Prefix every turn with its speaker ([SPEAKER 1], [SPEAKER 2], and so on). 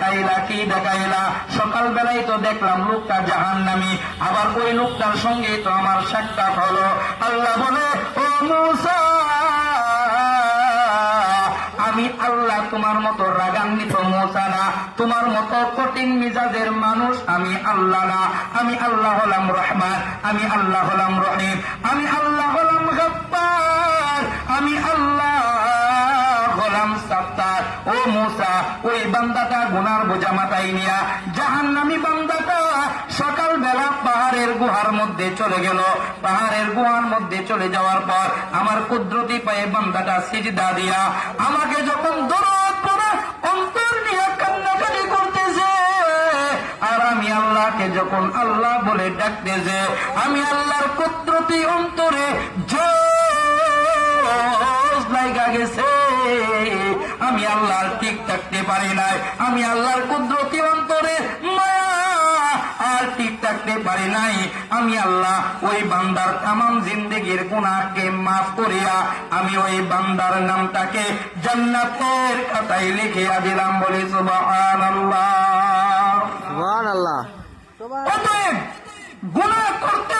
[SPEAKER 1] দেখাইলা কি দেখাইলা? সকালবেলায় তো দেখলাম লোকটা জাহান্নামী, আবার ওই লোকটার সঙ্গে তো আমার সাক্ষাৎ হলো। আল্লাহ বলে, ও মূসা, আমি আল্লাহ তোমার মতো রাগান্বিত মূসা না, তোমার মতো কঠিন মিজাজের মানুষ আমি আল্লাহ না। আমি আল্লাহ হলাম রহমান, আমি আল্লাহ হলাম রহিম, আমি আল্লাহ হলাম গফফার, আমি আল্লাহ হলাম সাত্তার। ও মূসা, ওই বান্দাটা গুনার বোঝা মাথায় নিয়া জাহান্নামী বান্দাটা সকালবেলা পাহাড়ের গুহার মধ্যে চলে গেল। পাহাড়ের গুহার মধ্যে চলে যাওয়ার পর আমার কুদরতি পায়ে বান্দাটা সিজদা দিয়া আমাকে যখন দরদ পড়ে অন্তর নিয়ে কান্নাকাটি করতেছে, আর আমি আল্লাহকে যখন আল্লাহ বলে ডাকতেছে, আমি আল্লাহর কুদরতি অন্তরে জোশ লাগা গেছে। আমি আল্লাহর ঠিক থাকতে পারি নাই, আমি আল্লাহর কুদরতি অন্তরে মায়া আর ঠিক থাকতে পারি নাই। আমি আল্লাহ ওই বান্দার তামাম জিন্দেগির গুনাহকে মাফ করিয়া আমি ওই বান্দার নামটাকে জান্নাতের খাতায় লিখিয়া দিলাম। বলি সুবহানাল্লাহ,
[SPEAKER 2] সুবহানাল্লাহ।
[SPEAKER 1] অতএব গুনাহ করতে